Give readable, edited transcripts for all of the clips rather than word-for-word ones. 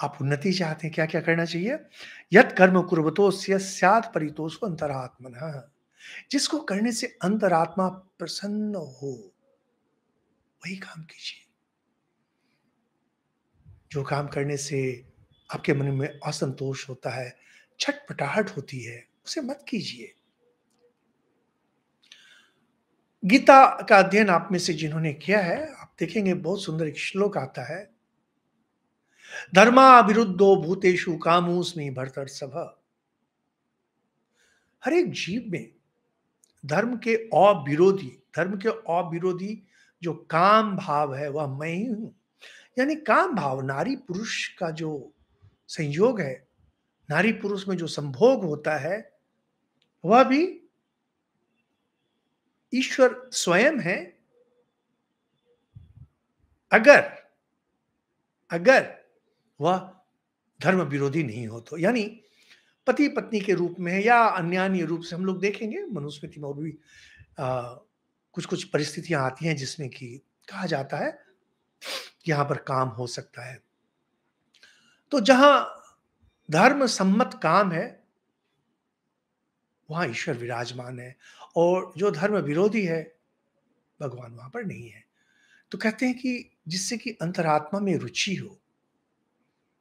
आप उन्नति चाहते हैं, क्या-क्या करना चाहिए? यत् कर्म कुर्वतोस्य स्यात् परितोषो अंतरात्मनः। जिसको करने से अंतरात्मा प्रसन्न हो, वही काम कीजिए। जो काम करने से आपके मन में असंतोष होता है, छटपटाहट होती है, उसे मत कीजिए। गीता का अध्ययन आप में से जिन्होंने किया है, आप देखेंगे बहुत सुंदर एक श्लोक आता है, धर्माविरुद्धो भूतेषु कामोऽस्मि भरतर्षभ। हर एक जीव में धर्म के अविरोधी जो काम भाव है वह मैं ही हूँ। यानी काम भाव नारी पुरुष का जो संयोग है, नारी पुरुष में जो संभोग होता है, वह भी ईश्वर स्वयं है। अगर अगर वह धर्म विरोधी नहीं हो तो, यानी पति पत्नी के रूप में या अन्यान्य रूप से हम लोग देखेंगे मनुस्मृति में और भी कुछ कुछ परिस्थितियां आती हैं जिसमें कि कहा जाता है कि यहां पर काम हो सकता है। तो जहां धर्म सम्मत काम है, वहां ईश्वर विराजमान है, और जो धर्म विरोधी है, भगवान वहां पर नहीं है। तो कहते हैं कि जिससे कि अंतरात्मा में रुचि हो,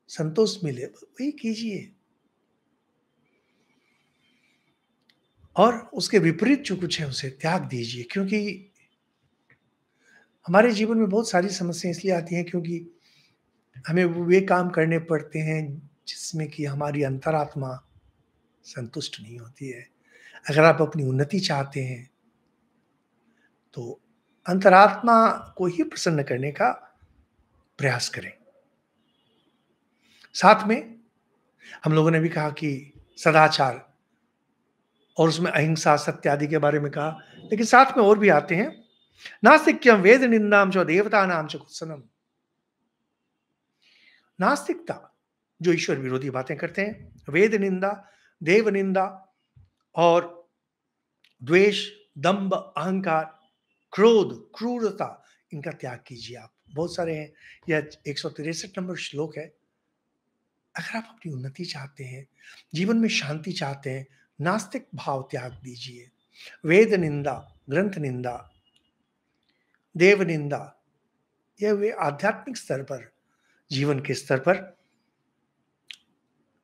संतोष मिले, वही कीजिए। और उसके विपरीत जो कुछ है उसे त्याग दीजिए, क्योंकि हमारे जीवन में बहुत सारी समस्याएं इसलिए आती हैं क्योंकि हमें वे काम करने पड़ते हैं जिसमें कि हमारी अंतरात्मा संतुष्ट नहीं होती है। अगर आप अपनी उन्नति चाहते हैं, तो अंतरात्मा को ही प्रसन्न करने का प्रयास करें। साथ में हम लोगों ने भी कहा कि सदाचार, और उसमें अहिंसा, सत्य आदि के बारे में कहा, लेकिन साथ में और भी आते हैं, नास्तिक्यम वेद निंदाम च देवतानाम च कुत्सनम। नास्तिकता, जो ईश्वर विरोधी बातें करते हैं, वेद निंदा, देव निंदा और द्वेष, दंभ, अहंकार, क्रोध, क्रूरता, इनका त्याग कीजिए आप। बहुत सारे हैं, यह 163 नंबर श्लोक है। अगर आप अपनी उन्नति चाहते हैं, जीवन में शांति चाहते हैं, नास्तिक भाव त्याग दीजिए। वेद निंदा, ग्रंथ निंदा, देव निंदा, यह वे आध्यात्मिक स्तर पर, जीवन के स्तर पर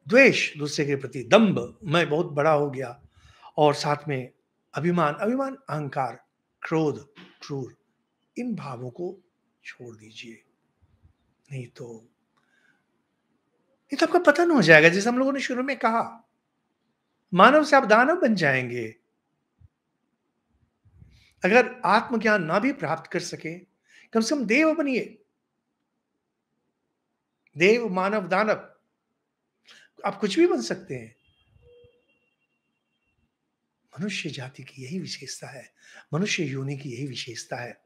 द्वेष, दूसरे के प्रति दंभ, मैं बहुत बड़ा हो गया, और साथ में अभिमान, अहंकार, क्रोध, क्रूर, इन भावों को छोड़ दीजिए। नहीं तो ये तो आपका पतन हो जाएगा। जैसे हम लोगों ने शुरू में कहा, मानव से आप दानव बन जाएंगे। अगर आत्मज्ञान ना भी प्राप्त कर सके, कम से कम देव बनिए। देव, मानव, दानव, आप कुछ भी बन सकते हैं। मनुष्य जाति की यही विशेषता है, मनुष्य योनि की यही विशेषता है।